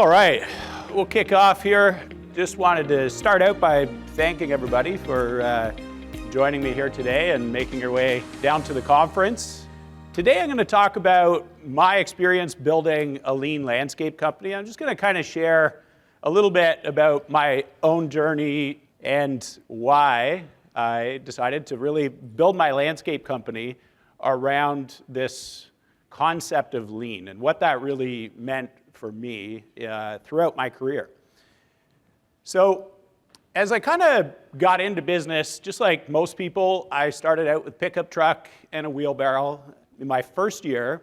All right, we'll kick off here. Just wanted to start out by thanking everybody for joining me here today and making your way down to the conference. Today I'm going to talk about my experience building a lean landscape company. I'm just going to kind of share a little bit about my own journey and why I decided to really build my landscape company around this concept of lean and what that really meant for me throughout my career. So as I kind of got into business, just like most people, I started out with a pickup truck and a wheelbarrow. In my first year,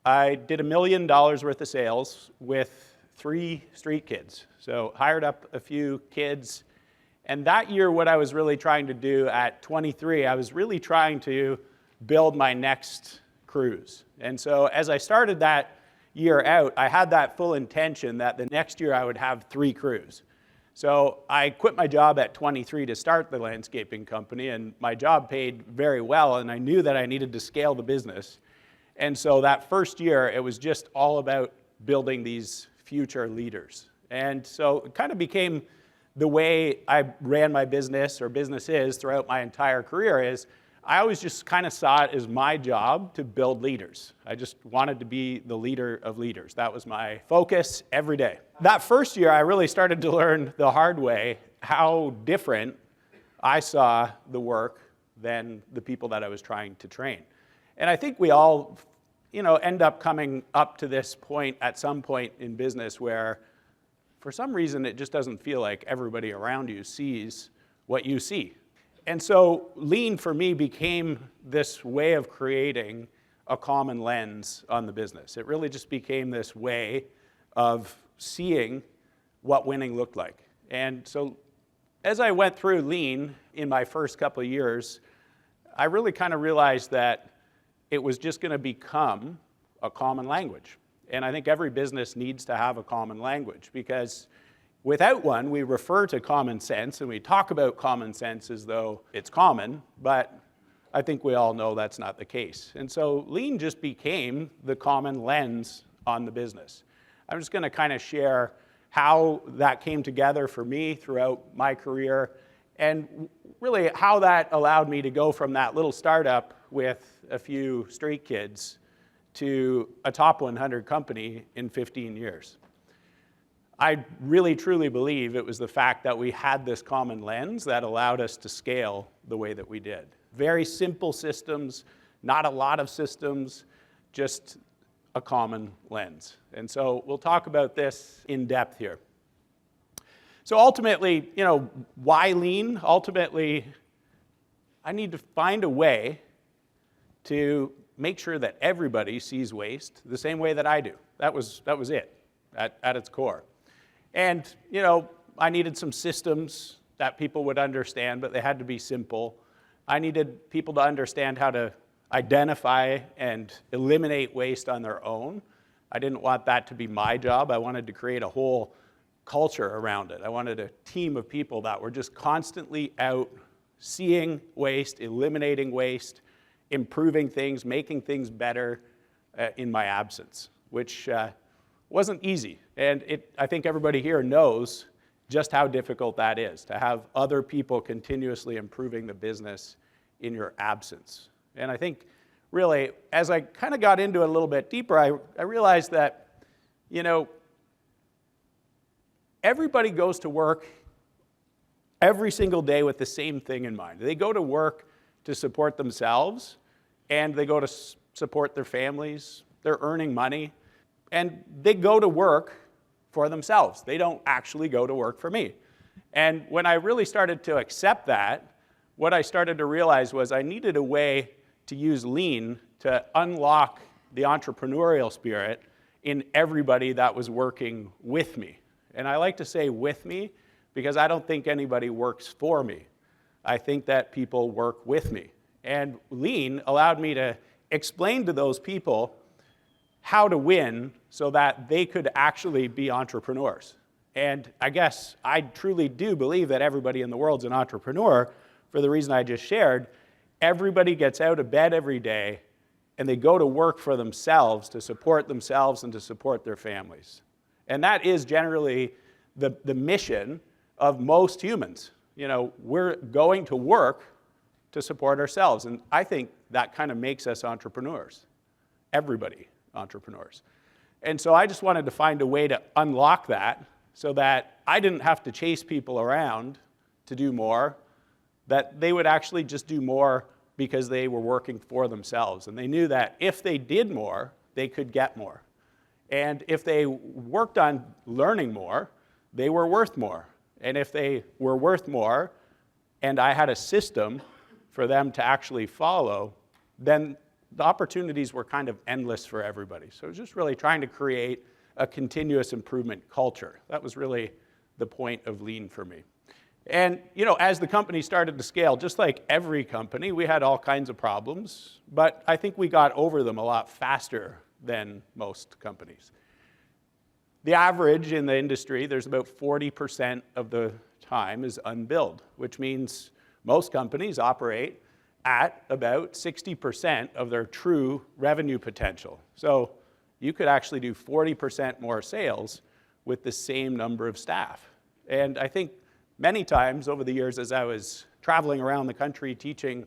I did $1 million worth of sales with 3 street kids. So hired up a few kids. And that year, what I was really trying to do at 23, I was really trying to build my next cruise. And so as I started that year out, I had that full intention that the next year I would have 3 crews. So I quit my job at 23 to start the landscaping company, and my job paid very well, and I knew that I needed to scale the business. And so that first year, it was just all about building these future leaders. And so it kind of became the way I ran my business, or business is, throughout my entire career is I always just kind of saw it as my job to build leaders. I just wanted to be the leader of leaders. That was my focus every day. That first year, I really started to learn the hard way how different I saw the work than the people that I was trying to train. And I think we all, end up coming up to this point at some point in business where for some reason it just doesn't feel like everybody around you sees what you see. And so lean for me became this way of creating a common lens on the business. It really just became this way of seeing what winning looked like. And so as I went through lean in my first couple of years, I really kind of realized that it was just going to become a common language. And I think every business needs to have a common language, because without one, we refer to common sense and we talk about common sense as though it's common, but I think we all know that's not the case. And so lean just became the common lens on the business. I'm just going to kind of share how that came together for me throughout my career, and really how that allowed me to go from that little startup with a few street kids to a top 100 company in 15 years. I really truly believe it was the fact that we had this common lens that allowed us to scale the way that we did. Very simple systems, not a lot of systems, just a common lens. And so we'll talk about this in depth here. So ultimately, why lean? Ultimately, I need to find a way to make sure that everybody sees waste the same way that I do. That was it at its core. And, I needed some systems that people would understand, but they had to be simple. I needed people to understand how to identify and eliminate waste on their own. I didn't want that to be my job. I wanted to create a whole culture around it. I wanted a team of people that were just constantly out seeing waste, eliminating waste, improving things, making things better in my absence, which wasn't easy. And I think everybody here knows just how difficult that is, to have other people continuously improving the business in your absence. And I think really, as I kind of got into it a little bit deeper, I realized that, everybody goes to work every single day with the same thing in mind. They go to work to support themselves, and they go to support their families. They're earning money, and they go to work for themselves. They don't actually go to work for me. And when I really started to accept that, what I started to realize was I needed a way to use lean to unlock the entrepreneurial spirit in everybody that was working with me. And I like to say with me because I don't think anybody works for me. I think that people work with me. And lean allowed me to explain to those people how to win so that they could actually be entrepreneurs. And I guess I truly do believe that everybody in the world's an entrepreneur for the reason I just shared. Everybody gets out of bed every day and they go to work for themselves to support themselves and to support their families. And that is generally the mission of most humans. You know, we're going to work to support ourselves. And I think that kind of makes us entrepreneurs. Everybody entrepreneurs. And so I just wanted to find a way to unlock that so that I didn't have to chase people around to do more, that they would actually just do more because they were working for themselves. And they knew that if they did more, they could get more. And if they worked on learning more, they were worth more. And if they were worth more, and I had a system for them to actually follow, then the opportunities were kind of endless for everybody. So it was just really trying to create a continuous improvement culture. That was really the point of Lean for me. And you know, as the company started to scale, just like every company, we had all kinds of problems, but I think we got over them a lot faster than most companies. The average in the industry, there's about 40% of the time is unbilled, which means most companies operate at about 60% of their true revenue potential. So you could actually do 40% more sales with the same number of staff. And I think many times over the years as I was traveling around the country teaching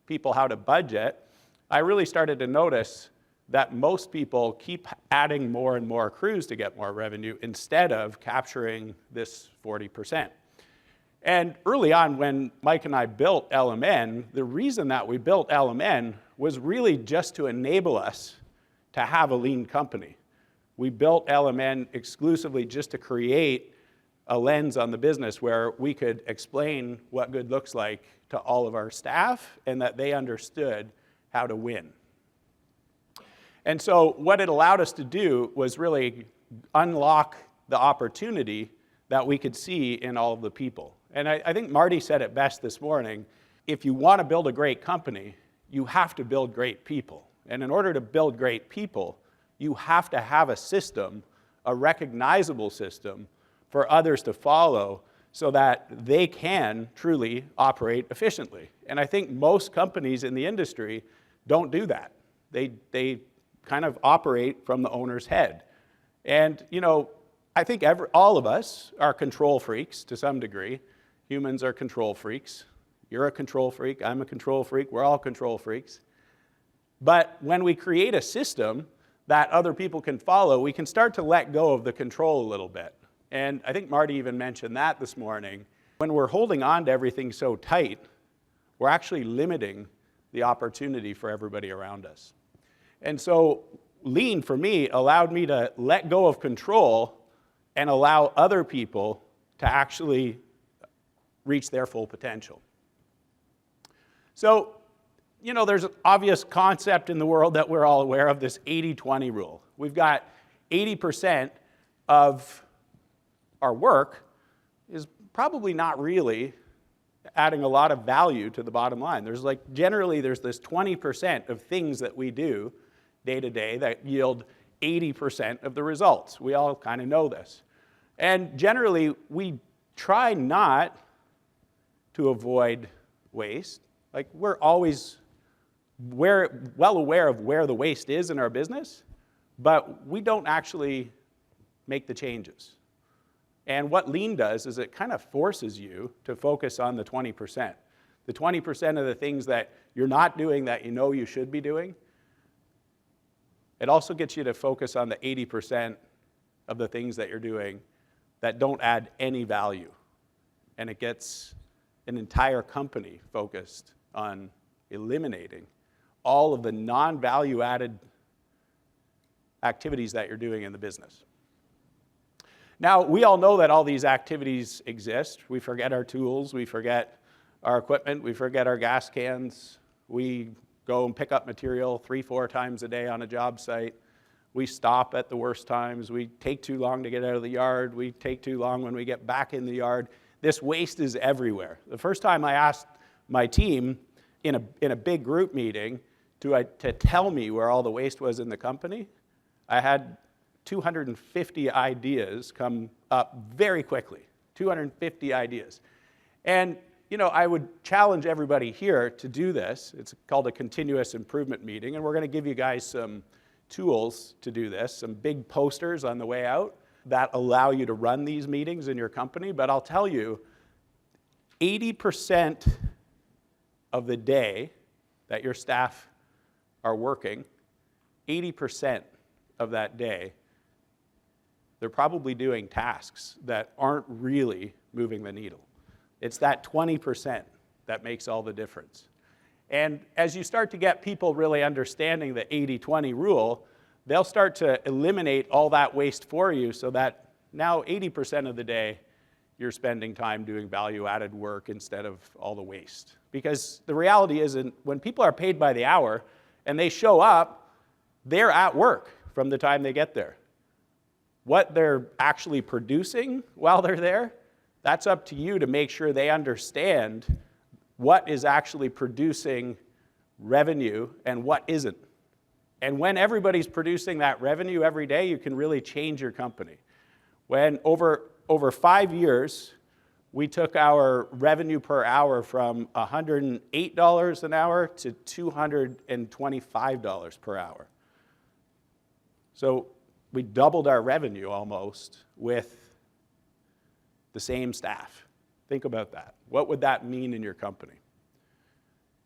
people how to budget, I really started to notice that most people keep adding more and more crews to get more revenue instead of capturing this 40%. And early on when Mike and I built LMN, the reason that we built LMN was really just to enable us to have a lean company. We built LMN exclusively just to create a lens on the business where we could explain what good looks like to all of our staff and that they understood how to win. And so what it allowed us to do was really unlock the opportunity that we could see in all of the people. And I think Marty said it best this morning. If you want to build a great company, you have to build great people. And in order to build great people, you have to have a system, a recognizable system, for others to follow so that they can truly operate efficiently. And I think most companies in the industry don't do that. They kind of operate from the owner's head. And, you know, I think all of us are control freaks to some degree. Humans are control freaks. You're a control freak. I'm a control freak. We're all control freaks. But when we create a system that other people can follow, we can start to let go of the control a little bit. And I think Marty even mentioned that this morning. When we're holding on to everything so tight, we're actually limiting the opportunity for everybody around us. And so Lean, for me, allowed me to let go of control and allow other people to actually reach their full potential. So, you know, there's an obvious concept in the world that we're all aware of, this 80-20 rule. We've got 80% of our work is probably not really adding a lot of value to the bottom line. Generally there's this 20% of things that we do day to day that yield 80% of the results. We all kind of know this. And generally, we try not to avoid waste. Like, we're always well aware of where the waste is in our business, but we don't actually make the changes. And what Lean does is it kind of forces you to focus on the 20%. The 20% of the things that you're not doing that you know you should be doing. It also gets you to focus on the 80% of the things that you're doing that don't add any value. And it gets an entire company focused on eliminating all of the non-value added activities that you're doing in the business. Now, we all know that all these activities exist. We forget our tools, we forget our equipment, we forget our gas cans, we go and pick up material 3-4 times a day on a job site. We stop at the worst times. We take too long to get out of the yard. We take too long when we get back in the yard. This waste is everywhere. The first time I asked my team in a big group meeting to tell me where all the waste was in the company, I had 250 ideas come up very quickly. 250 ideas. And you know, I would challenge everybody here to do this. It's called a continuous improvement meeting, and we're going to give you guys some tools to do this, some big posters on the way out. that allow you to run these meetings in your company, but I'll tell you, 80% of the day that your staff are working, 80% of that day, they're probably doing tasks that aren't really moving the needle. It's that 20% that makes all the difference. And as you start to get people really understanding the 80-20 rule, they'll start to eliminate all that waste for you so that now 80% of the day you're spending time doing value-added work instead of all the waste. Because the reality is, when people are paid by the hour and they show up, they're at work from the time they get there. What they're actually producing while they're there, that's up to you to make sure they understand what is actually producing revenue and what isn't. And when everybody's producing that revenue every day, you can really change your company. When over 5 years, we took our revenue per hour from $108 an hour to $225 per hour. So we doubled our revenue almost with the same staff. Think about that. What would that mean in your company?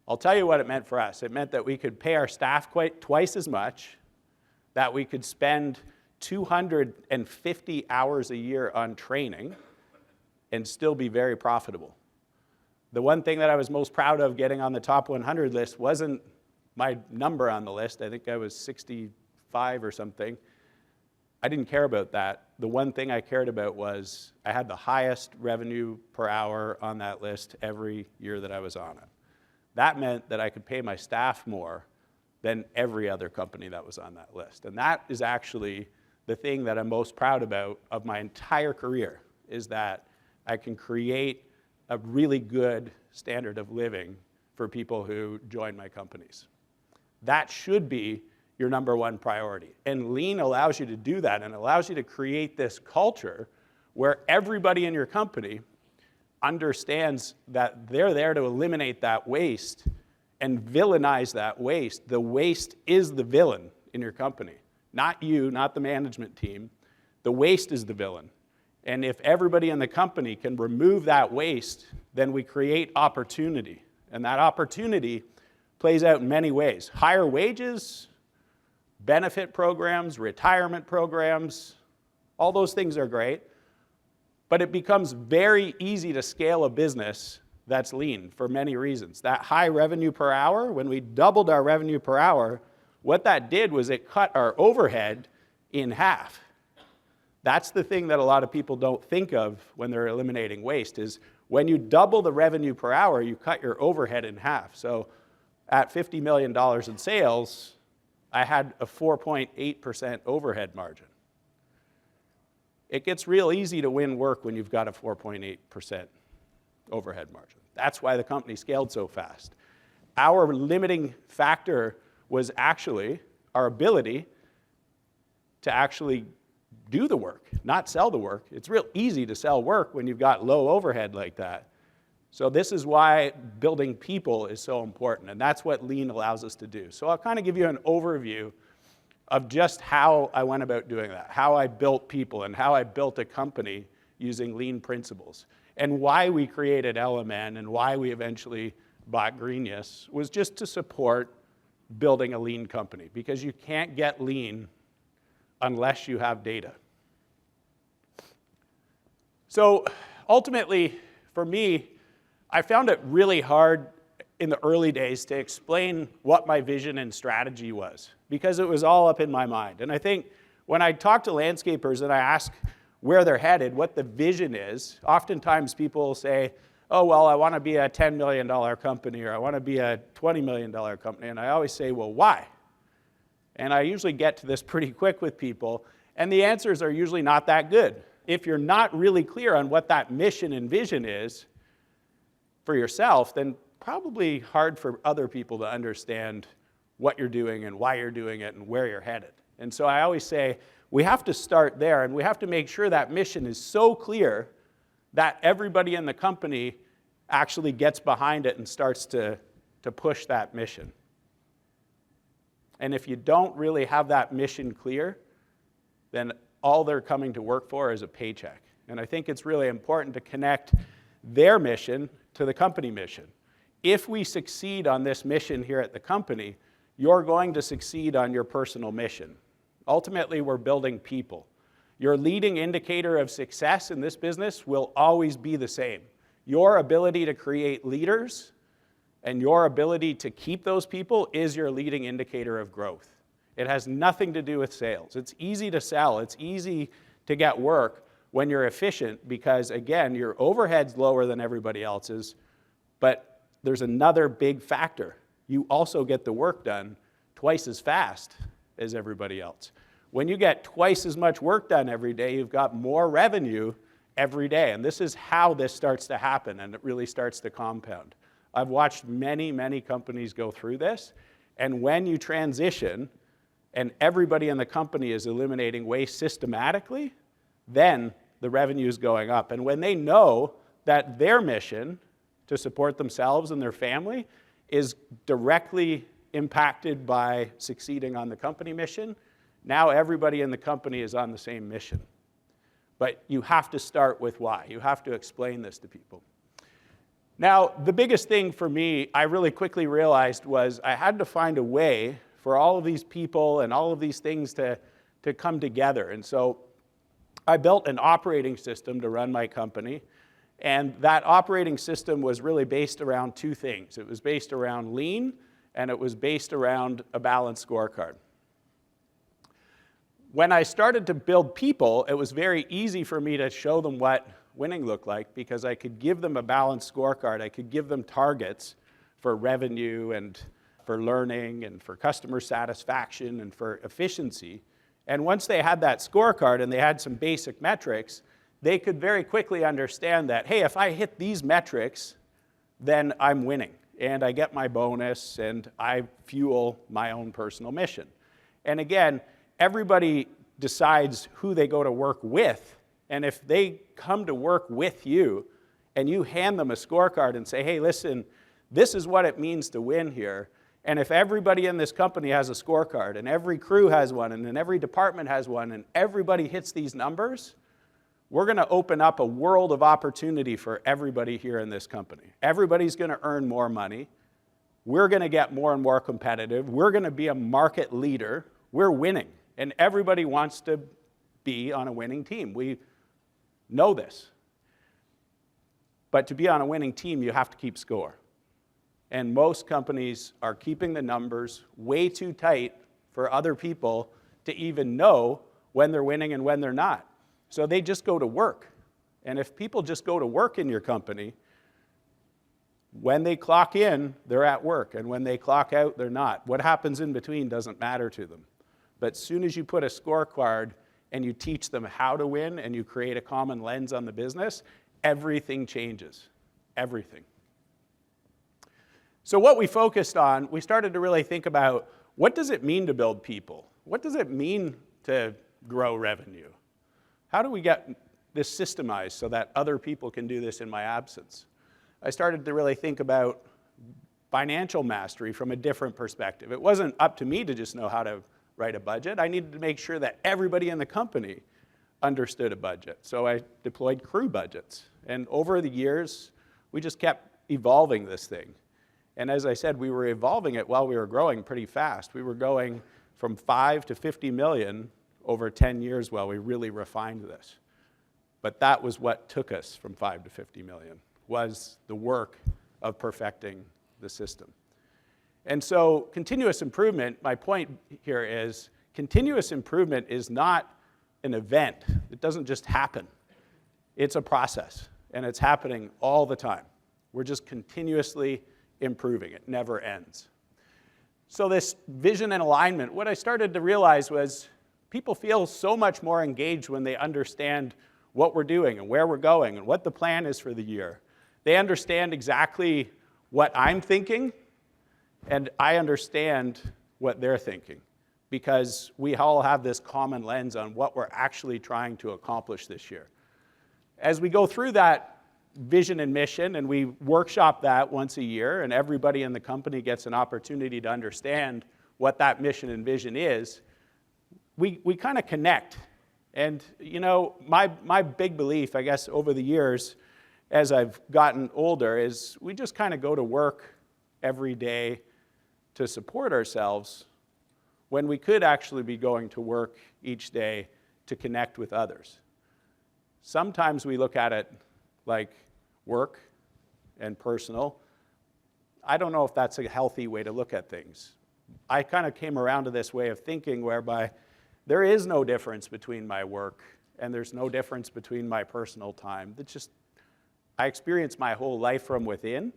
I'll tell you what it meant for us. It meant that we could pay our staff twice as much, that we could spend 250 hours a year on training and still be very profitable. The one thing that I was most proud of getting on the top 100 list wasn't my number on the list. I think I was 65 or something. I didn't care about that. The one thing I cared about was I had the highest revenue per hour on that list every year that I was on it. That meant that I could pay my staff more than every other company that was on that list. And that is actually the thing that I'm most proud about of my entire career, is that I can create a really good standard of living for people who join my companies. That should be your number one priority. And Lean allows you to do that, and allows you to create this culture where everybody in your company understands that they're there to eliminate that waste and villainize that waste. The waste is the villain in your company. Not you, not the management team. The waste is the villain. And if everybody in the company can remove that waste, then we create opportunity. And that opportunity plays out in many ways. Higher wages, benefit programs, retirement programs, all those things are great. But it becomes very easy to scale a business that's lean for many reasons. That high revenue per hour, when we doubled our revenue per hour, what that did was it cut our overhead in half. That's the thing that a lot of people don't think of when they're eliminating waste, is when you double the revenue per hour, you cut your overhead in half. So at $50 million in sales, I had a 4.8% overhead margin. It gets real easy to win work when you've got a 4.8% overhead margin. That's why the company scaled so fast. Our limiting factor was actually our ability to actually do the work, not sell the work. It's real easy to sell work when you've got low overhead like that. So this is why building people is so important, and that's what Lean allows us to do. So I'll kind of give you an overview of just how I went about doing that, how I built people and how I built a company using Lean principles. And why we created LMN and why we eventually bought Greenius was just to support building a lean company, because you can't get lean unless you have data. So ultimately, for me, I found it really hard in the early days to explain what my vision and strategy was, because it was all up in my mind. And I think when I talk to landscapers and I ask where they're headed, what the vision is, oftentimes people say, oh, well, I want to be a $10 million company, or I want to be a $20 million company. And I always say, well, why? And I usually get to this pretty quick with people, and the answers are usually not that good. If you're not really clear on what that mission and vision is for yourself, then probably hard for other people to understand what you're doing and why you're doing it and where you're headed. And so I always say, we have to start there, and we have to make sure that mission is so clear that everybody in the company actually gets behind it and starts to push that mission. And if you don't really have that mission clear, then all they're coming to work for is a paycheck. And I think it's really important to connect their mission to the company mission. If we succeed on this mission here at the company, you're going to succeed on your personal mission. Ultimately, we're building people. Your leading indicator of success in this business will always be the same. Your ability to create leaders and your ability to keep those people is your leading indicator of growth. It has nothing to do with sales. It's easy to sell. It's easy to get work when you're efficient because, again, your overhead's lower than everybody else's, but there's another big factor. You also get the work done twice as fast as everybody else. When you get twice as much work done every day, you've got more revenue every day. And this is how this starts to happen, and it really starts to compound. I've watched many, many companies go through this, and when you transition and everybody in the company is eliminating waste systematically, then the revenue is going up. And when they know that their mission to support themselves and their family is directly impacted by succeeding on the company mission, now everybody in the company is on the same mission. But you have to start with why. You have to explain this to people. Now, the biggest thing for me, I really quickly realized was I had to find a way for all of these people and all of these things to come together. And so I built an operating system to run my company. And that operating system was really based around two things. It was based around lean, and it was based around a balanced scorecard. When I started to build people, it was very easy for me to show them what winning looked like because I could give them a balanced scorecard. I could give them targets for revenue and for learning and for customer satisfaction and for efficiency. And once they had that scorecard and they had some basic metrics, they could very quickly understand that, hey, if I hit these metrics, then I'm winning. And I get my bonus and I fuel my own personal mission. And again, everybody decides who they go to work with. And if they come to work with you and you hand them a scorecard and say, hey, listen, this is what it means to win here. And if everybody in this company has a scorecard and every crew has one and then every department has one and everybody hits these numbers, we're going to open up a world of opportunity for everybody here in this company. Everybody's going to earn more money. We're going to get more and more competitive. We're going to be a market leader. We're winning. And everybody wants to be on a winning team. We know this. But to be on a winning team, you have to keep score. And most companies are keeping the numbers way too tight for other people to even know when they're winning and when they're not. So they just go to work. And if people just go to work in your company, when they clock in, they're at work. And when they clock out, they're not. What happens in between doesn't matter to them. But as soon as you put a scorecard and you teach them how to win and you create a common lens on the business, everything changes. Everything. So what we focused on, we started to really think about what does it mean to build people? What does it mean to grow revenue? How do we get this systemized so that other people can do this in my absence? I started to really think about financial mastery from a different perspective. It wasn't up to me to just know how to write a budget. I needed to make sure that everybody in the company understood a budget. So I deployed crew budgets. And over the years, we just kept evolving this thing. And as I said, we were evolving it while we were growing pretty fast. We were going from 5 to 50 million over 10 years while we really refined this. But that was what took us from 5 to 50 million, was the work of perfecting the system. And so continuous improvement, my point here is, continuous improvement is not an event. It doesn't just happen. It's a process, and it's happening all the time. We're just continuously improving. It never ends. So this vision and alignment, what I started to realize was people feel so much more engaged when they understand what we're doing and where we're going and what the plan is for the year. They understand exactly what I'm thinking, and I understand what they're thinking, because we all have this common lens on what we're actually trying to accomplish this year. As we go through that vision and mission, and we workshop that once a year, and everybody in the company gets an opportunity to understand what that mission and vision is, we kind of connect. And my big belief, I guess, over the years, as I've gotten older, is we just kind of go to work every day to support ourselves when we could actually be going to work each day to connect with others. Sometimes we look at it like work and personal. I don't know if that's a healthy way to look at things. I kind of came around to this way of thinking whereby there is no difference between my work and there's no difference between my personal time. It's just, I experience my whole life from within,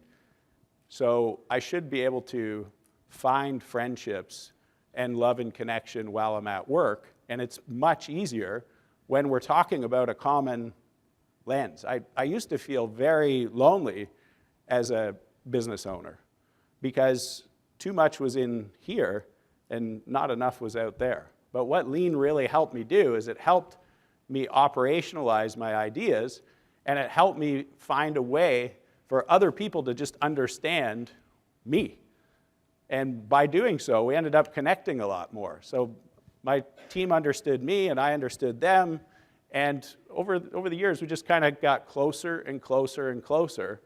so I should be able to find friendships and love and connection while I'm at work, and it's much easier when we're talking about a common lens. I used to feel very lonely as a business owner because too much was in here and not enough was out there. But what Lean really helped me do is it helped me operationalize my ideas, and it helped me find a way for other people to just understand me. And by doing so, we ended up connecting a lot more. So my team understood me and I understood them. And over the years, we just kind of got closer and closer and closer.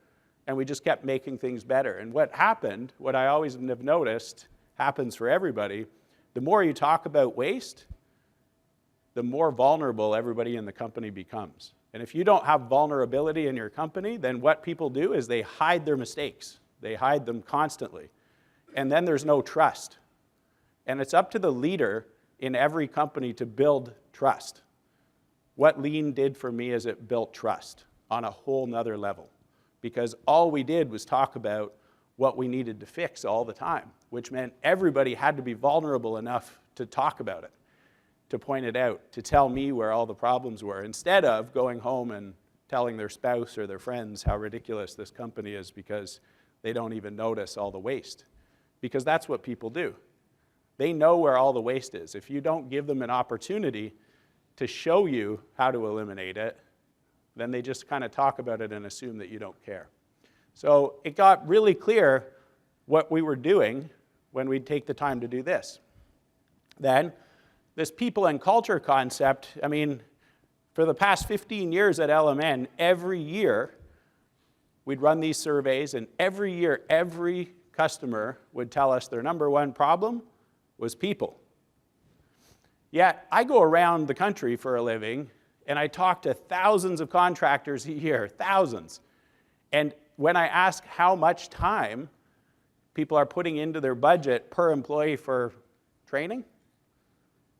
And we just kept making things better. And what happened, what I always have noticed happens for everybody, the more you talk about waste, the more vulnerable everybody in the company becomes. And if you don't have vulnerability in your company, then what people do is they hide their mistakes. They hide them constantly. And then there's no trust. And it's up to the leader in every company to build trust. What Lean did for me is it built trust on a whole nother level. Because all we did was talk about what we needed to fix all the time, which meant everybody had to be vulnerable enough to talk about it, to point it out, to tell me where all the problems were, instead of going home and telling their spouse or their friends how ridiculous this company is because they don't even notice all the waste. Because that's what people do. They know where all the waste is. If you don't give them an opportunity to show you how to eliminate it, then they just kind of talk about it and assume that you don't care. So it got really clear what we were doing when we'd take the time to do this. Then, this people and culture concept, I mean, for the past 15 years at LMN, every year we'd run these surveys, and every year, every customer would tell us their number one problem was people. Yet, I go around the country for a living, and I talk to thousands of contractors a year, thousands. And when I ask how much time people are putting into their budget per employee for training,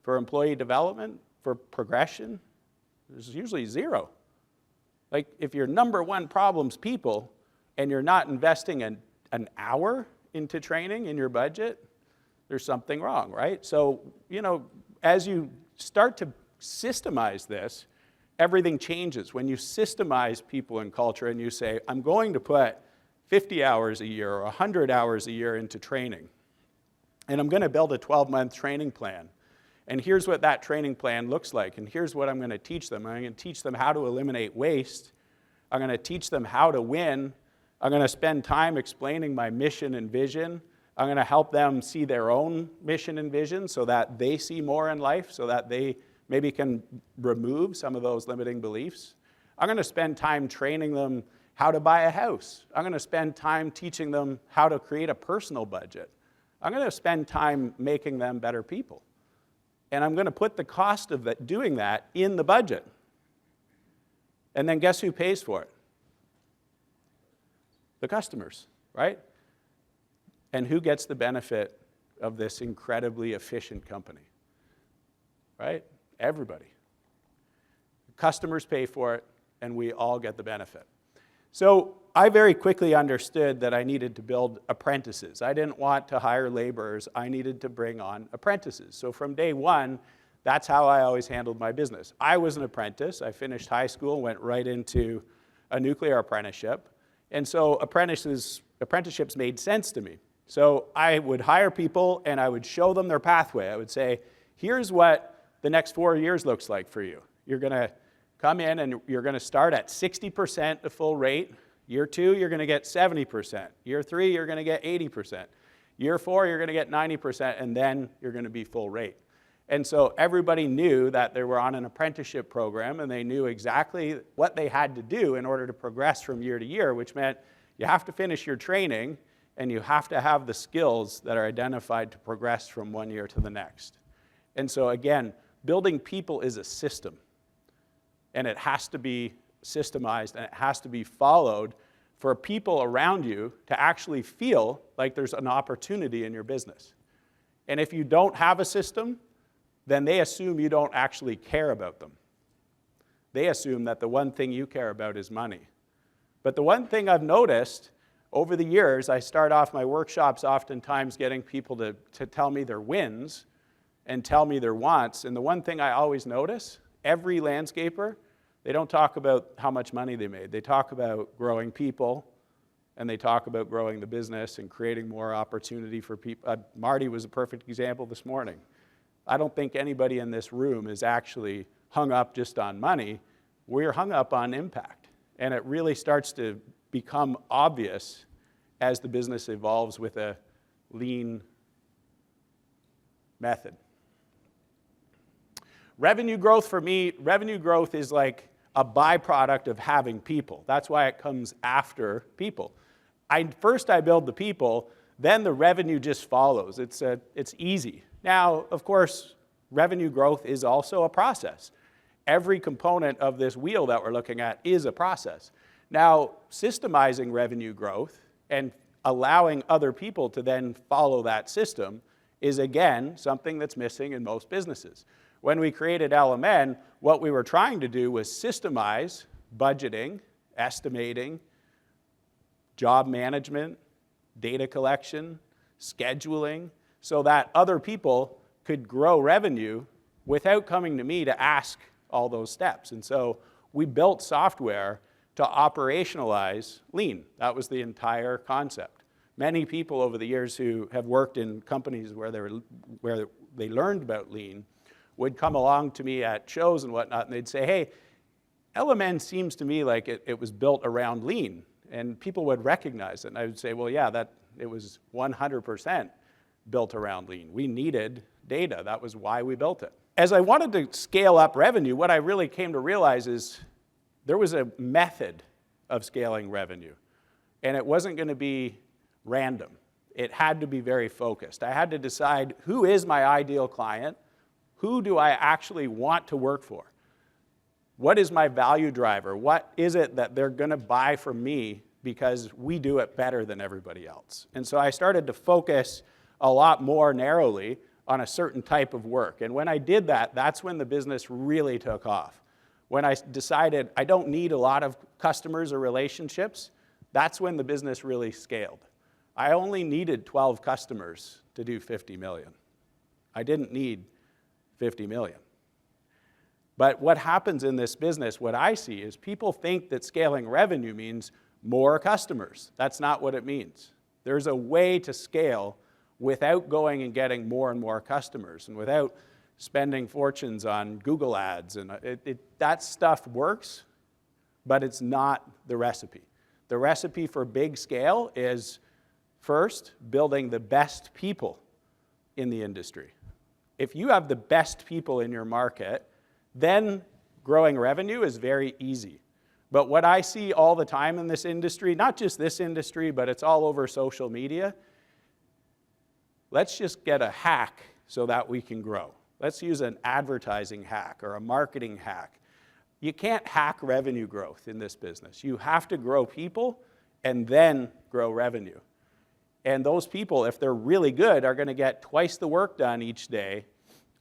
for employee development, for progression, there's usually zero. Like, if your number one problem's people, and you're not investing an hour into training in your budget, there's something wrong, right? So, as you start to systemize this, everything changes. When you systemize people and culture and you say, I'm going to put 50 hours a year or 100 hours a year into training, and I'm going to build a 12-month training plan, and here's what that training plan looks like, and here's what I'm going to teach them. I'm going to teach them how to eliminate waste. I'm going to teach them how to win. I'm going to spend time explaining my mission and vision. I'm going to help them see their own mission and vision so that they see more in life, so that they maybe can remove some of those limiting beliefs. I'm going to spend time training them how to buy a house. I'm going to spend time teaching them how to create a personal budget. I'm going to spend time making them better people. And I'm going to put the cost of doing that in the budget. And then guess who pays for it? The customers, right? And who gets the benefit of this incredibly efficient company? Right? Everybody. Customers pay for it, and we all get the benefit. So I very quickly understood that I needed to build apprentices. I didn't want to hire laborers. I needed to bring on apprentices. So from day one, that's how I always handled my business. I was an apprentice. I finished high school, went right into a nuclear apprenticeship. And so apprenticeships made sense to me. So I would hire people, and I would show them their pathway. I would say, here's what the next 4 years looks like for you. You're going to come in, and you're going to start at 60% of full rate. Year 2, you're going to get 70%. Year 3, you're going to get 80%. Year 4, you're going to get 90%, and then you're going to be full rate. And so everybody knew that they were on an apprenticeship program, and they knew exactly what they had to do in order to progress from year to year, which meant you have to finish your training, and you have to have the skills that are identified to progress from one year to the next. And so again, building people is a system, and it has to be systemized, and it has to be followed for people around you to actually feel like there's an opportunity in your business. And if you don't have a system, then they assume you don't actually care about them. They assume that the one thing you care about is money. But the one thing I've noticed over the years, I start off my workshops oftentimes getting people to tell me their wins and tell me their wants. And the one thing I always notice, every LeanScaper, they don't talk about how much money they made. They talk about growing people, and they talk about growing the business and creating more opportunity for people. Marty was a perfect example this morning. I don't think anybody in this room is actually hung up just on money. We're hung up on impact. And it really starts to become obvious as the business evolves with a lean method. Revenue growth for me, revenue growth is like a byproduct of having people. That's why it comes after people. First I build the people, then the revenue just follows. It's easy. Now, of course, revenue growth is also a process. Every component of this wheel that we're looking at is a process. Now, systemizing revenue growth and allowing other people to then follow that system is, again, something that's missing in most businesses. When we created LMN, what we were trying to do was systemize budgeting, estimating, job management, data collection, scheduling, so that other people could grow revenue without coming to me to ask all those steps. And so we built software to operationalize lean. That was the entire concept. Many people over the years who have worked in companies where they learned about lean would come along to me at shows and whatnot, and they'd say, hey, LMN seems to me like it was built around lean. And people would recognize it. And I would say, well, yeah, it was 100% built around lean. We needed data. That was why we built it. As I wanted to scale up revenue, what I really came to realize is there was a method of scaling revenue. And it wasn't going to be random. It had to be very focused. I had to decide, who is my ideal client? Who do I actually want to work for? What is my value driver? What is it that they're going to buy from me because we do it better than everybody else? And so I started to focus a lot more narrowly on a certain type of work. And when I did that, that's when the business really took off. When I decided I don't need a lot of customers or relationships, that's when the business really scaled. I only needed 12 customers to do 50 million. I didn't need 50 million. But what happens in this business, what I see, is people think that scaling revenue means more customers. That's not what it means. There's a way to scale without going and getting more and more customers and without spending fortunes on Google ads. And that stuff works, but it's not the recipe. The recipe for big scale is, first, building the best people in the industry. If you have the best people in your market, then growing revenue is very easy. But what I see all the time in this industry, not just this industry, but it's all over social media, let's just get a hack so that we can grow. Let's use an advertising hack or a marketing hack. You can't hack revenue growth in this business. You have to grow people and then grow revenue. And those people, if they're really good, are going to get twice the work done each day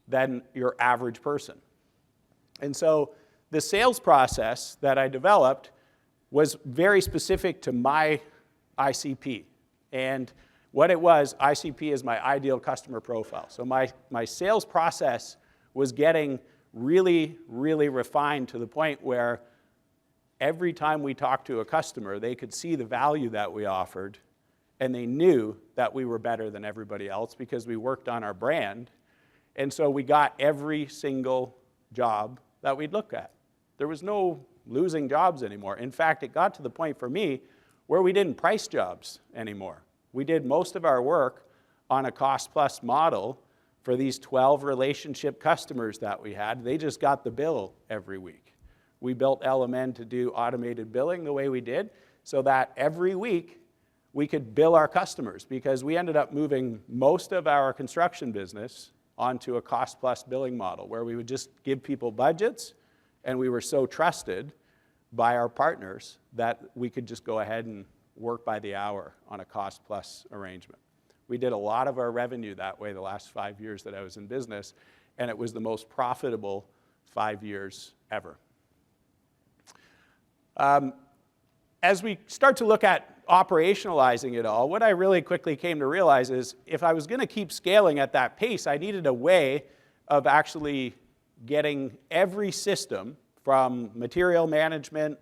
than your average person. And so the sales process that I developed was very specific to my ICP. And what it was, ICP is my ideal customer profile. So my sales process was getting really, really refined to the point where every time we talked to a customer, they could see the value that we offered, and they knew that we were better than everybody else because we worked on our brand. And so we got every single job that we'd look at. There was no losing jobs anymore. In fact, it got to the point for me where we didn't price jobs anymore. We did most of our work on a cost-plus model for these 12 relationship customers that we had. They just got the bill every week. We built LMN to do automated billing the way we did so that every week we could bill our customers, because we ended up moving most of our construction business onto a cost-plus billing model where we would just give people budgets, and we were so trusted by our partners that we could just go ahead and work by the hour on a cost-plus arrangement. We did a lot of our revenue that way the last 5 years that I was in business, and it was the most profitable 5 years ever. As we start to look at operationalizing it all, what I really quickly came to realize is if I was going to keep scaling at that pace, I needed a way of actually getting every system, from material management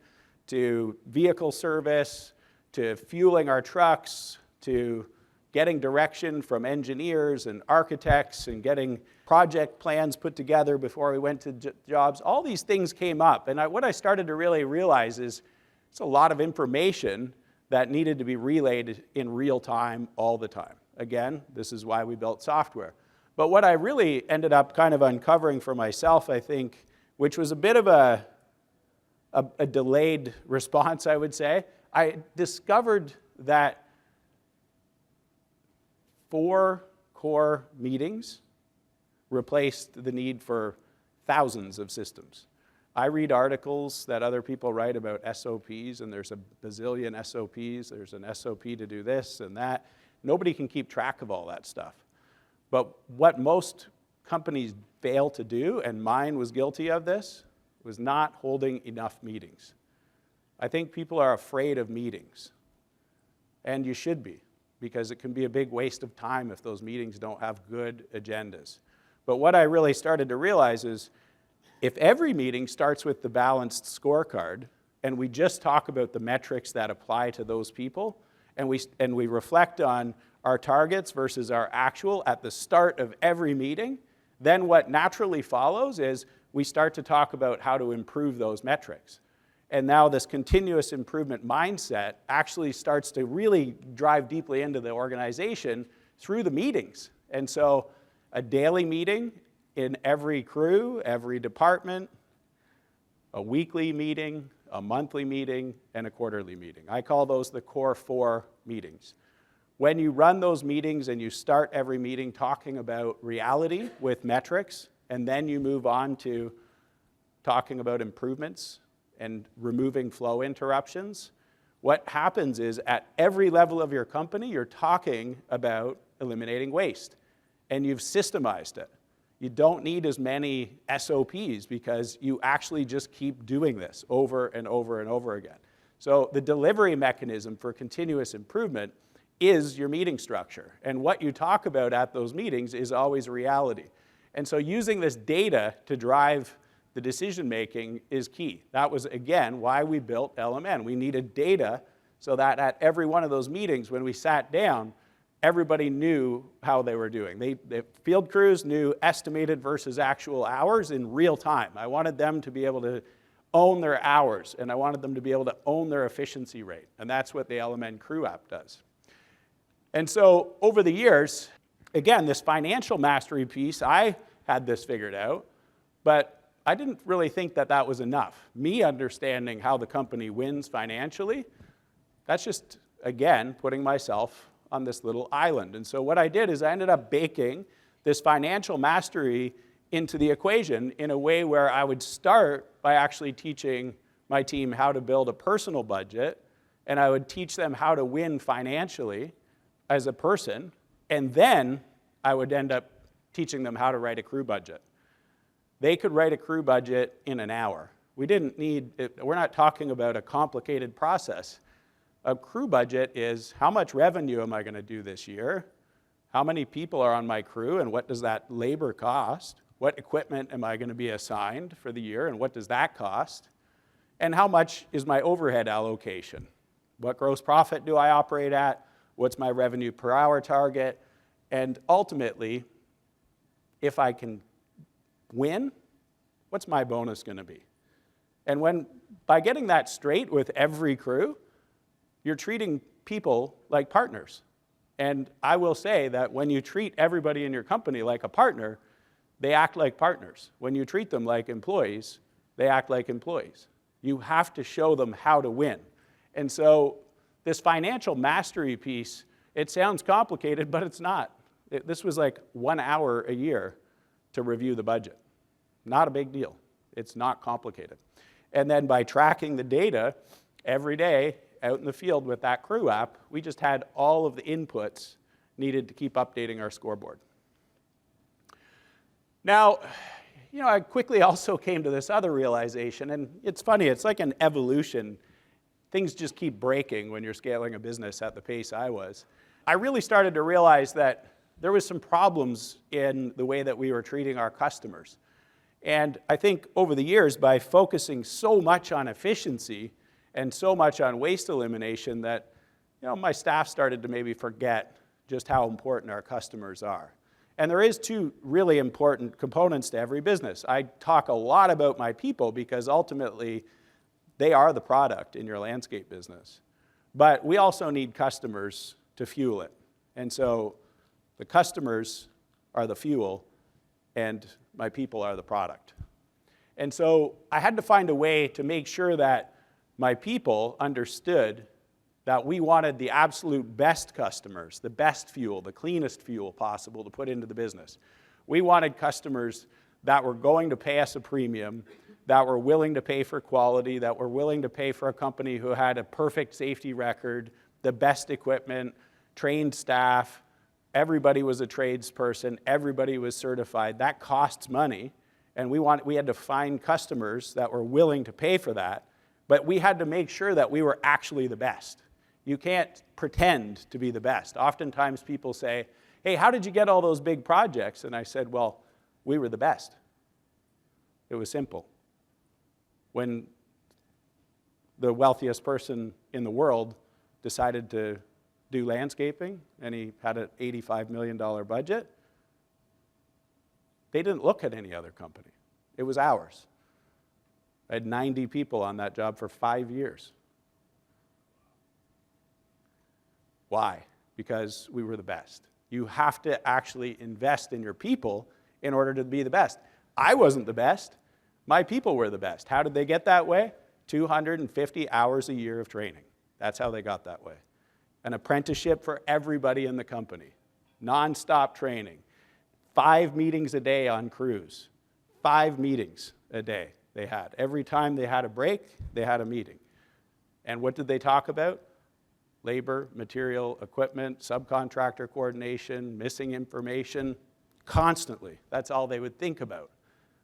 to vehicle service to fueling our trucks to getting direction from engineers and architects and getting project plans put together before we went to jobs. All these things came up, and what I started to really realize is it's a lot of information that needed to be relayed in real time all the time. Again, this is why we built software. But what I really ended up kind of uncovering for myself, I think, which was a bit of a delayed response, I would say, I discovered that 4 core meetings replaced the need for thousands of systems. I read articles that other people write about SOPs, and there's a bazillion SOPs. There's an SOP to do this and that. Nobody can keep track of all that stuff. But what most companies fail to do, and mine was guilty of this, was not holding enough meetings. I think people are afraid of meetings, and you should be, because it can be a big waste of time if those meetings don't have good agendas. But what I really started to realize is if every meeting starts with the balanced scorecard, and we just talk about the metrics that apply to those people, and we reflect on our targets versus our actual at the start of every meeting, then what naturally follows is we start to talk about how to improve those metrics. And now this continuous improvement mindset actually starts to really drive deeply into the organization through the meetings. And so a daily meeting in every crew, every department, a weekly meeting, a monthly meeting, and a quarterly meeting. I call those the core 4 meetings. When you run those meetings and you start every meeting talking about reality with metrics, and then you move on to talking about improvements and removing flow interruptions, what happens is at every level of your company, you're talking about eliminating waste, and you've systemized it. You don't need as many SOPs because you actually just keep doing this over and over and over again. So the delivery mechanism for continuous improvement is your meeting structure, and what you talk about at those meetings is always reality. And so using this data to drive the decision making is key. That was, again, why we built LMN. We needed data so that at every one of those meetings, when we sat down, everybody knew how they were doing. The field crews knew estimated versus actual hours in real time. I wanted them to be able to own their hours, and I wanted them to be able to own their efficiency rate. And that's what the LMN Crew app does. And so over the years, again, this financial mastery piece, I had this figured out, but I didn't really think that that was enough. Me understanding how the company wins financially, that's just, again, putting myself on this little island. And so what I did is I ended up baking this financial mastery into the equation in a way where I would start by actually teaching my team how to build a personal budget, and I would teach them how to win financially as a person, and then I would end up teaching them how to write a crew budget. They could write a crew budget in an hour. We're not talking about a complicated process. A crew budget is how much revenue am I going to do this year? How many people are on my crew, and what does that labor cost? What equipment am I going to be assigned for the year, and what does that cost? And how much is my overhead allocation? What gross profit do I operate at? What's my revenue per hour target? And ultimately, if I can win, what's my bonus going to be? And by getting that straight with every crew, you're treating people like partners. And I will say that when you treat everybody in your company like a partner, they act like partners. When you treat them like employees, they act like employees. You have to show them how to win. And so this financial mastery piece, it sounds complicated, but it's not. This was like 1 hour a year to review the budget. Not a big deal. It's not complicated. And then by tracking the data every day out in the field with that crew app, we just had all of the inputs needed to keep updating our scoreboard. Now, I quickly also came to this other realization, and it's funny, it's like an evolution. Things just keep breaking when you're scaling a business at the pace I was. I really started to realize that there was some problems in the way that we were treating our customers. And I think over the years, by focusing so much on efficiency and so much on waste elimination, that my staff started to maybe forget just how important our customers are. And there is two really important components to every business. I talk a lot about my people because ultimately they are the product in your landscape business. But we also need customers to fuel it. And so the customers are the fuel, and my people are the product. And so I had to find a way to make sure that my people understood that we wanted the absolute best customers, the best fuel, the cleanest fuel possible to put into the business. We wanted customers that were going to pay us a premium, that were willing to pay for quality, that were willing to pay for a company who had a perfect safety record, the best equipment, trained staff, everybody was a tradesperson, everybody was certified. That costs money, and we had to find customers that were willing to pay for that, but we had to make sure that we were actually the best. You can't pretend to be the best. Oftentimes people say, hey, how did you get all those big projects? And I said, well, we were the best. It was simple. When the wealthiest person in the world decided to do landscaping, and he had an $85 million budget, they didn't look at any other company. It was ours. I had 90 people on that job for 5 years. Why? Because we were the best. You have to actually invest in your people in order to be the best. I wasn't the best. My people were the best. How did they get that way? 250 hours a year of training. That's how they got that way. An apprenticeship for everybody in the company. Non-stop training. 5 meetings a day on crews. 5 meetings a day they had. Every time they had a break, they had a meeting. And what did they talk about? Labor, material, equipment, subcontractor coordination, missing information, constantly. That's all they would think about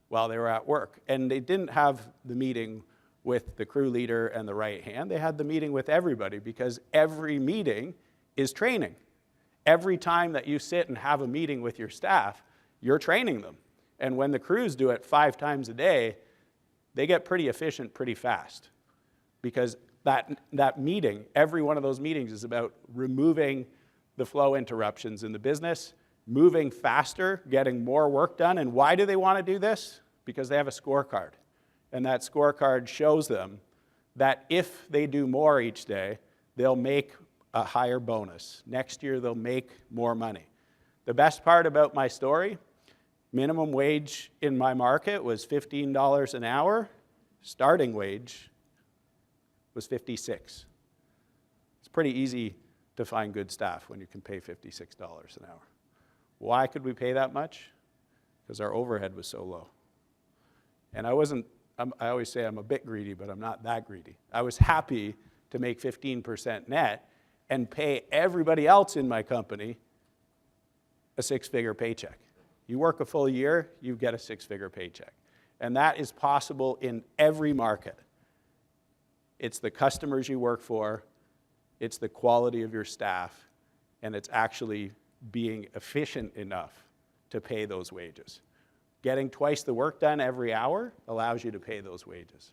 while they were at work. And they didn't have the meeting with the crew leader and the right hand. They had the meeting with everybody because every meeting is training. Every time that you sit and have a meeting with your staff, you're training them. And when the crews do it 5 times a day, they get pretty efficient pretty fast because that meeting, every one of those meetings is about removing the flow interruptions in the business, moving faster, getting more work done. And why do they want to do this? Because they have a scorecard. And that scorecard shows them that if they do more each day, they'll make a higher bonus. Next year, they'll make more money. The best part about my story, minimum wage in my market was $15 an hour. Starting wage was $56. It's pretty easy to find good staff when you can pay $56 an hour. Why could we pay that much? Because our overhead was so low. And I always say I'm a bit greedy, but I'm not that greedy. I was happy to make 15% net and pay everybody else in my company a 6-figure paycheck. You work a full year, you get a 6-figure paycheck. And that is possible in every market. It's the customers you work for, it's the quality of your staff, and it's actually being efficient enough to pay those wages. Getting twice the work done every hour allows you to pay those wages.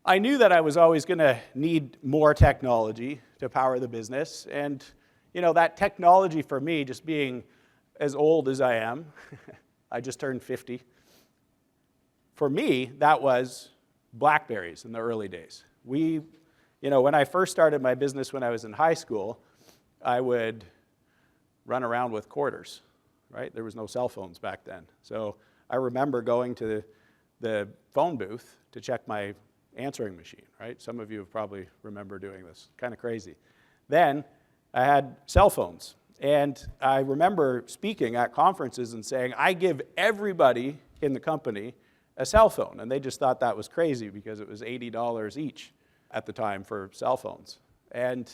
I knew that I was always going to need more technology to power the business, and that technology for me, just being as old as I am, I just turned 50. For me, that was BlackBerries in the early days. We When I first started my business when I was in high school, I would run around with quarters, right? There was no cell phones back then. So I remember going to the phone booth to check my answering machine, right? Some of you have probably remember doing this. Kind of crazy. Then I had cell phones. And I remember speaking at conferences and saying, I give everybody in the company a cell phone. And they just thought that was crazy because it was $80 each at the time for cell phones. And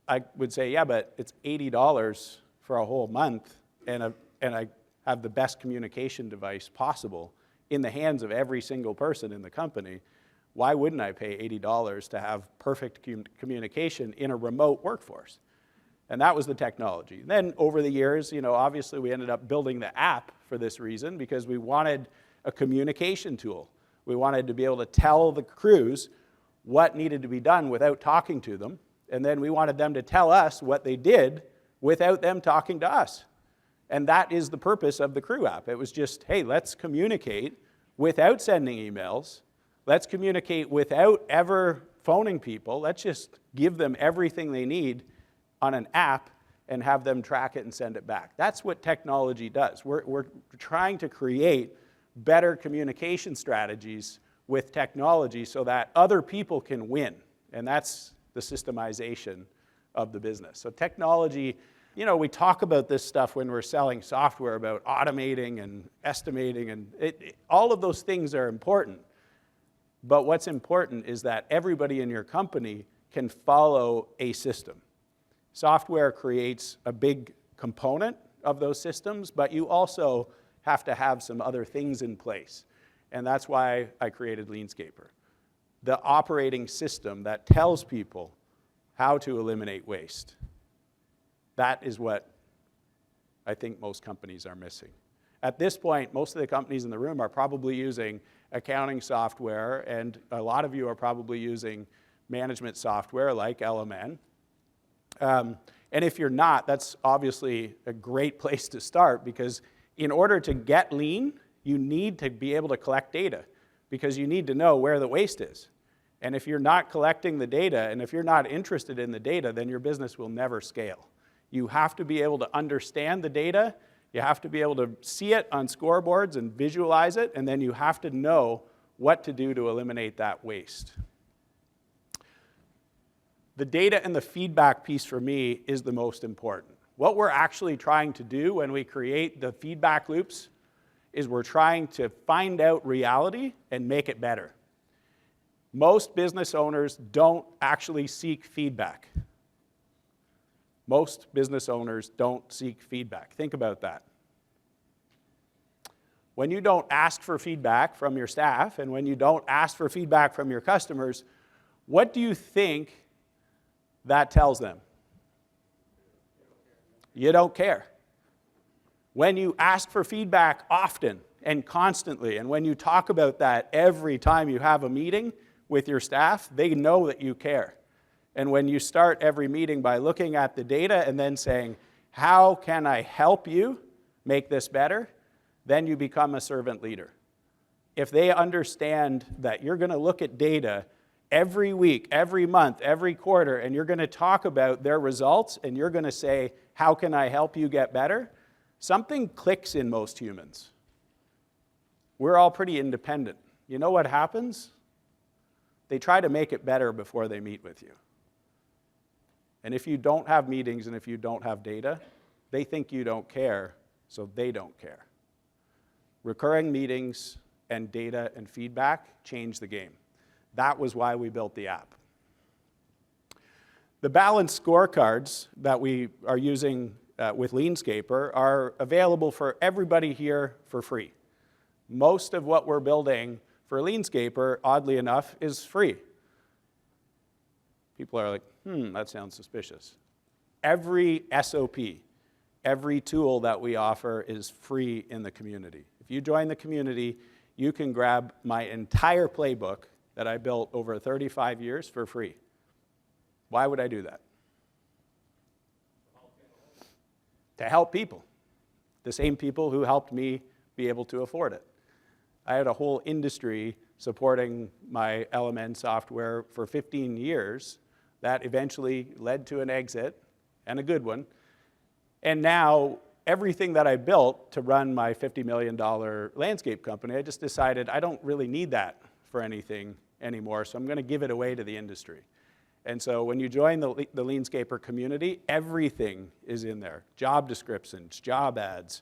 I would say, yeah, but it's $80 for a whole month, and I have the best communication device possible in the hands of every single person in the company. Why wouldn't I pay $80 to have perfect communication in a remote workforce? And that was the technology. Then over the years, obviously we ended up building the app for this reason because we wanted a communication tool. We wanted to be able to tell the crews what needed to be done without talking to them. And then we wanted them to tell us what they did without them talking to us. And that is the purpose of the crew app. It was just, hey, let's communicate without sending emails. Let's communicate without ever phoning people. Let's just give them everything they need on an app and have them track it and send it back. That's what technology does. We're trying to create better communication strategies with technology so that other people can win. And that's the systemization of the business. So technology, we talk about this stuff when we're selling software about automating and estimating, and all of those things are important. But what's important is that everybody in your company can follow a system. Software creates a big component of those systems, but you also have to have some other things in place. And that's why I created LeanScaper, the operating system that tells people how to eliminate waste. That is what I think most companies are missing. At this point, most of the companies in the room are probably using accounting software, and a lot of you are probably using management software like LMN. And if you're not, that's obviously a great place to start, because in order to get lean, you need to be able to collect data, because you need to know where the waste is. And if you're not collecting the data, and if you're not interested in the data, then your business will never scale. You have to be able to understand the data, you have to be able to see it on scoreboards and visualize it, and then you have to know what to do to eliminate that waste. The data and the feedback piece for me is the most important. What we're actually trying to do when we create the feedback loops is we're trying to find out reality and make it better. Most business owners don't actually seek feedback. Most business owners don't seek feedback. Think about that. When you don't ask for feedback from your staff, and when you don't ask for feedback from your customers, what do you think that tells them? You don't care. When you ask for feedback often and constantly, and when you talk about that every time you have a meeting with your staff, they know that you care. And when you start every meeting by looking at the data and then saying, how can I help you make this better? Then you become a servant leader. If they understand that you're going to look at data every week, every month, every quarter, and you're going to talk about their results, and you're going to say, how can I help you get better? Something clicks in most humans. We're all pretty independent. You know what happens? They try to make it better before they meet with you. And if you don't have meetings and if you don't have data, they think you don't care, so they don't care. Recurring meetings and data and feedback change the game. That was why we built the app. The balanced scorecards that we are using with LeanScaper are available for everybody here for free. Most of what we're building for LeanScaper, oddly enough, is free. People are like, that sounds suspicious. Every SOP, every tool that we offer is free in the community. If you join the community, you can grab my entire playbook that I built over 35 years for free. Why would I do that? To help people. The same people who helped me be able to afford it. I had a whole industry supporting my LMN software for 15 years That eventually led to an exit, and a good one. And now, everything that I built to run my $50 million landscape company, I just decided I don't really need that for anything anymore, so I'm going to give it away to the industry. And so when you join the LeanScaper community, everything is in there. Job descriptions, job ads,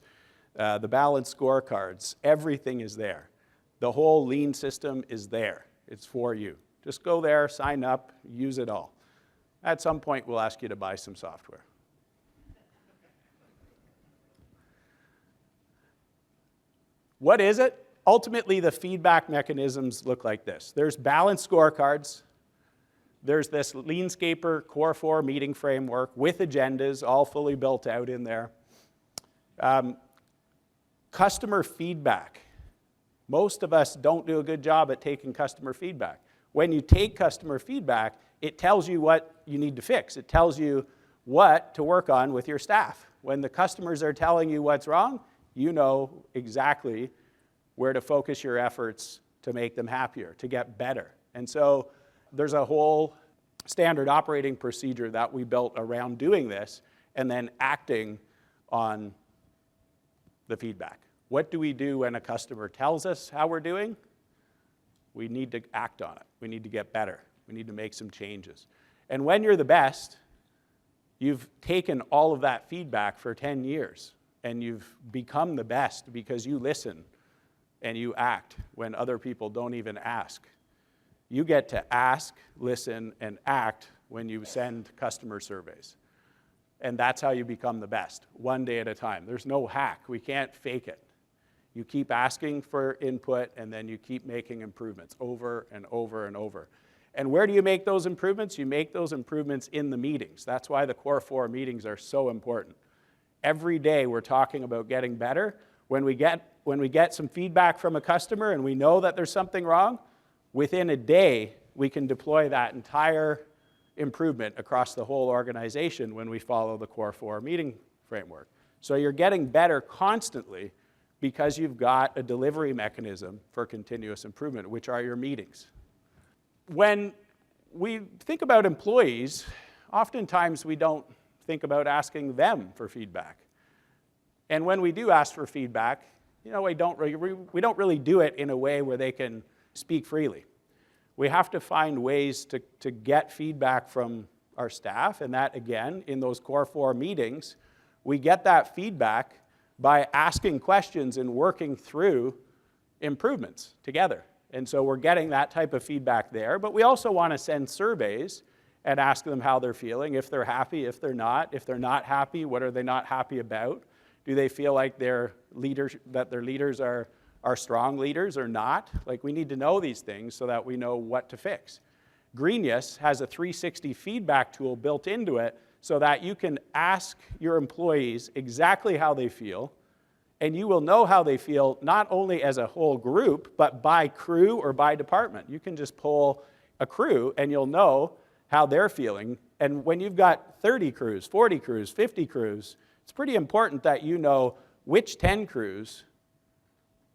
the balanced scorecards, everything is there. The whole Lean system is there. It's for you. Just go there, sign up, use it all. At some point, we'll ask you to buy some software. What is it? Ultimately, the feedback mechanisms look like this. There's balanced scorecards. There's this LeanScaper Core 4 meeting framework with agendas, all fully built out in there. Customer feedback. Most of us don't do a good job at taking customer feedback. When you take customer feedback, it tells you what you need to fix. It tells you what to work on with your staff. When the customers are telling you what's wrong, you know exactly where to focus your efforts to make them happier, to get better. And so there's a whole standard operating procedure that we built around doing this and then acting on the feedback. What do we do when a customer tells us how we're doing? We need to act on it. We need to get better. We need to make some changes. And when you're the best, you've taken all of that feedback for 10 years. And you've become the best because you listen and you act when other people don't even ask. You get to ask, listen, and act when you send customer surveys. And that's how you become the best, one day at a time. There's no hack. We can't fake it. You keep asking for input, and then you keep making improvements over and over and over. And where do you make those improvements? You make those improvements in the meetings. That's why the Core 4 meetings are so important. Every day we're talking about getting better. When we get some feedback from a customer and we know that there's something wrong, within a day we can deploy that entire improvement across the whole organization when we follow the Core 4 meeting framework. So you're getting better constantly because you've got a delivery mechanism for continuous improvement, which are your meetings. When we think about employees, oftentimes we don't think about asking them for feedback. And when we do ask for feedback, we don't really do it in a way where they can speak freely. We have to find ways to get feedback from our staff, and that, again, in those Core 4 meetings, we get that feedback by asking questions and working through improvements together. And so we're getting that type of feedback there, but we also want to send surveys and ask them how they're feeling, if they're happy, if they're not happy, what are they not happy about? Do they feel like their leaders are strong leaders or not? Like, we need to know these things so that we know what to fix. Greenius has a 360 feedback tool built into it so that you can ask your employees exactly how they feel, and you will know how they feel not only as a whole group, but by crew or by department. You can just poll a crew and you'll know how they're feeling. And when you've got 30 crews, 40 crews, 50 crews, it's pretty important that you know which 10 crews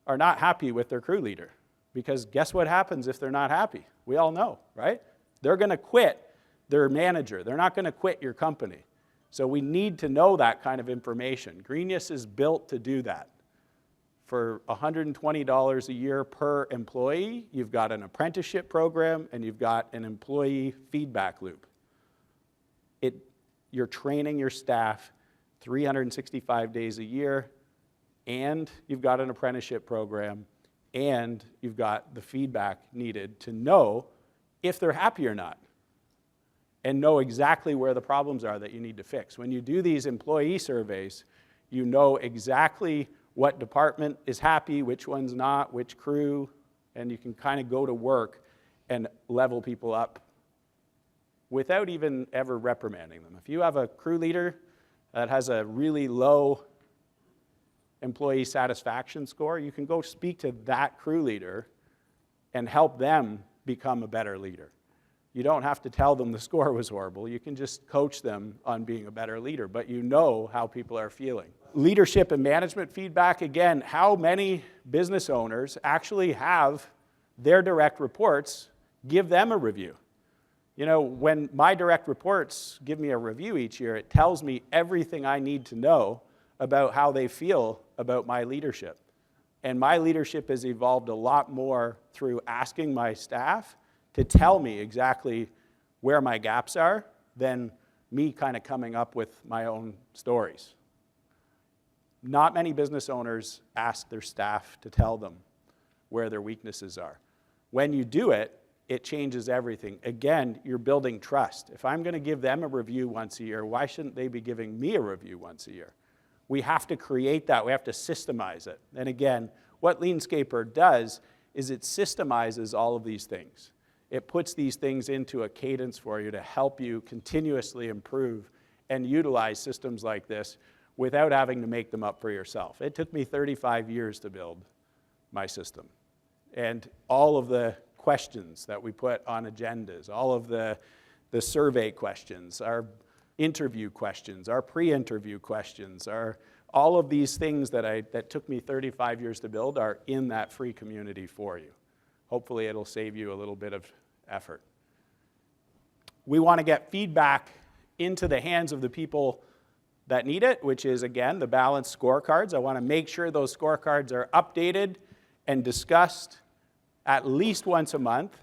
are not happy with their crew leader. Because guess what happens if they're not happy? We all know, right? They're going to quit their manager. They're not going to quit your company. So we need to know that kind of information. Greenius is built to do that. For $120 a year per employee, you've got an apprenticeship program and you've got an employee feedback loop. You're training your staff 365 days a year, and you've got an apprenticeship program, and you've got the feedback needed to know if they're happy or not, and know exactly where the problems are that you need to fix. When you do these employee surveys, you know exactly what department is happy, which one's not, which crew, and you can kind of go to work and level people up without even ever reprimanding them. If you have a crew leader that has a really low employee satisfaction score, you can go speak to that crew leader and help them become a better leader. You don't have to tell them the score was horrible. You can just coach them on being a better leader, but you know how people are feeling. Leadership and management feedback, again, how many business owners actually have their direct reports give them a review? When my direct reports give me a review each year, it tells me everything I need to know about how they feel about my leadership. And my leadership has evolved a lot more through asking my staff to tell me exactly where my gaps are than me kind of coming up with my own stories. Not many business owners ask their staff to tell them where their weaknesses are. When you do it, it changes everything. Again, you're building trust. If I'm going to give them a review once a year, why shouldn't they be giving me a review once a year? We have to create that. We have to systemize it. And again, what LeanScaper does is it systemizes all of these things. It puts these things into a cadence for you to help you continuously improve and utilize systems like this without having to make them up for yourself. It took me 35 years to build my system. And all of the questions that we put on agendas, all of the survey questions, our interview questions, our pre-interview questions, all of these things that took me 35 years to build are in that free community for you. Hopefully it'll save you a little bit of effort. We want to get feedback into the hands of the people that need it, which is, again, the balanced scorecards. I want to make sure those scorecards are updated and discussed at least once a month.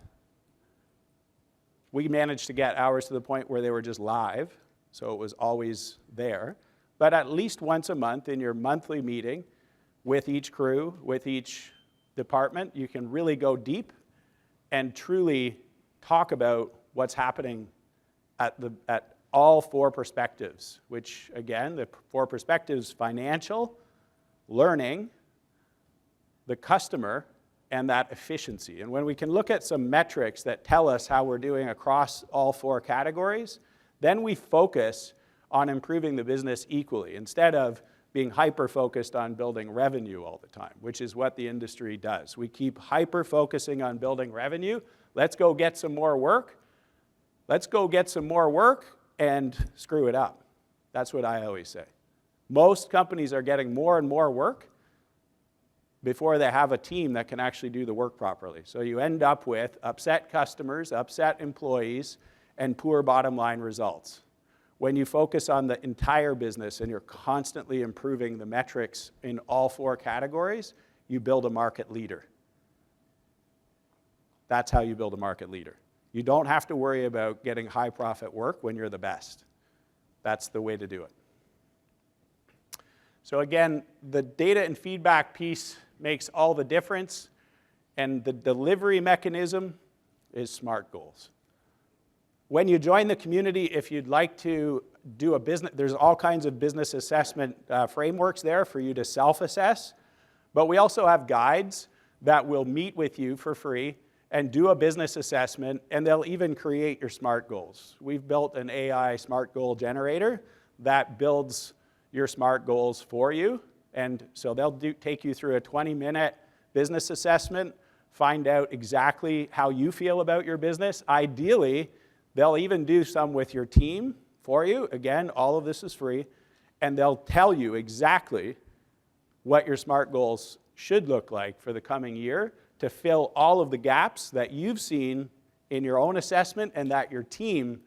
We managed to get ours to the point where they were just live, so it was always there. But at least once a month in your monthly meeting with each crew, with each department, you can really go deep and truly talk about what's happening at all four perspectives, which, again, the four perspectives: financial, learning, the customer, and that efficiency. And when we can look at some metrics that tell us how we're doing across all four categories, then we focus on improving the business equally instead of being hyper-focused on building revenue all the time, which is what the industry does. We keep hyper-focusing on building revenue. Let's go get some more work. Let's go get some more work and screw it up. That's what I always say. Most companies are getting more and more work before they have a team that can actually do the work properly. So you end up with upset customers, upset employees, and poor bottom line results. When you focus on the entire business and you're constantly improving the metrics in all four categories, you build a market leader. That's how you build a market leader. You don't have to worry about getting high profit work when you're the best. That's the way to do it. So again, the data and feedback piece makes all the difference, and the delivery mechanism is SMART goals. When you join the community, if you'd like to do a business, there's all kinds of business assessment frameworks there for you to self-assess, but we also have guides that will meet with you for free and do a business assessment, and they'll even create your SMART goals. We've built an AI SMART goal generator that builds your SMART goals for you. And so they'll take you through a 20-minute business assessment, find out exactly how you feel about your business. Ideally, they'll even do some with your team for you. Again, all of this is free. And they'll tell you exactly what your SMART goals should look like for the coming year to fill all of the gaps that you've seen in your own assessment and that your team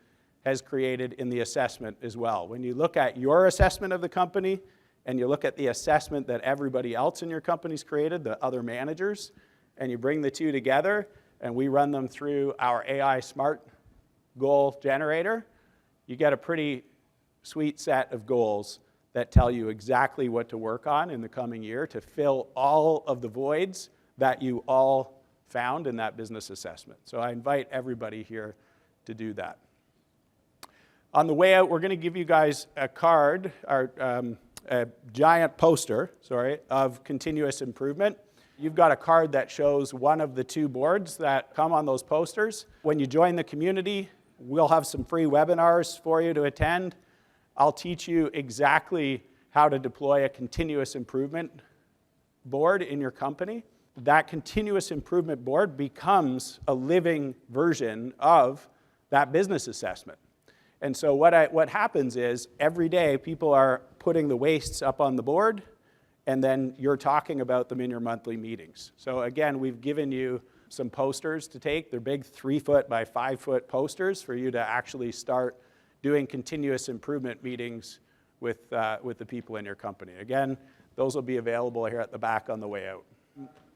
has created in the assessment as well. When you look at your assessment of the company and you look at the assessment that everybody else in your company's created, the other managers, and you bring the two together and we run them through our AI SMART goal generator, you get a pretty sweet set of goals that tell you exactly what to work on in the coming year to fill all of the voids that you all found in that business assessment. So I invite everybody here to do that. On the way out, we're going to give you guys a card, a giant poster, of continuous improvement. You've got a card that shows one of the two boards that come on those posters. When you join the community, we'll have some free webinars for you to attend. I'll teach you exactly how to deploy a continuous improvement board in your company. That continuous improvement board becomes a living version of that business assessment. And so what happens is every day people are putting the wastes up on the board, and then you're talking about them in your monthly meetings. So again, we've given you some posters to take. They're big 3-foot by 5-foot posters for you to actually start doing continuous improvement meetings with the people in your company. Again, those will be available here at the back on the way out.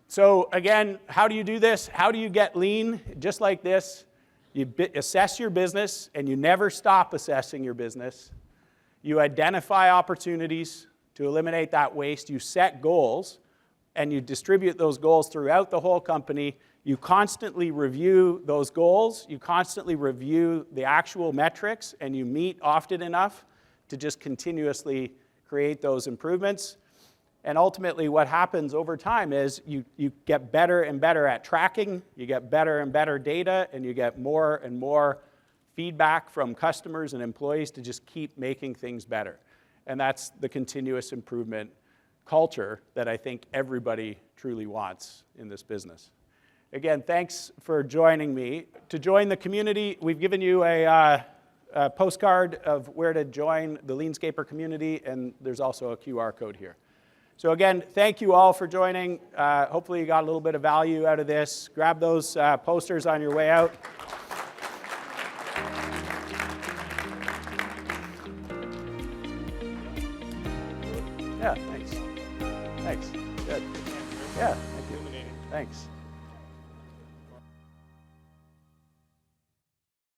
So again, how do you do this? How do you get lean? Just like this, you assess your business, and you never stop assessing your business. You identify opportunities to eliminate that waste. You set goals, and you distribute those goals throughout the whole company. You constantly review those goals. You constantly review the actual metrics, and you meet often enough to just continuously create those improvements. And ultimately, what happens over time is you get better and better at tracking, you get better and better data, and you get more and more feedback from customers and employees to just keep making things better. And that's the continuous improvement culture that I think everybody truly wants in this business. Again, thanks for joining me. To join the community, we've given you a postcard of where to join the LeanScaper community, and there's also a QR code here. So again, thank you all for joining. Hopefully you got a little bit of value out of this. Grab those posters on your way out. Yeah, thanks. Thanks. Good. Yeah, thank you. Thanks.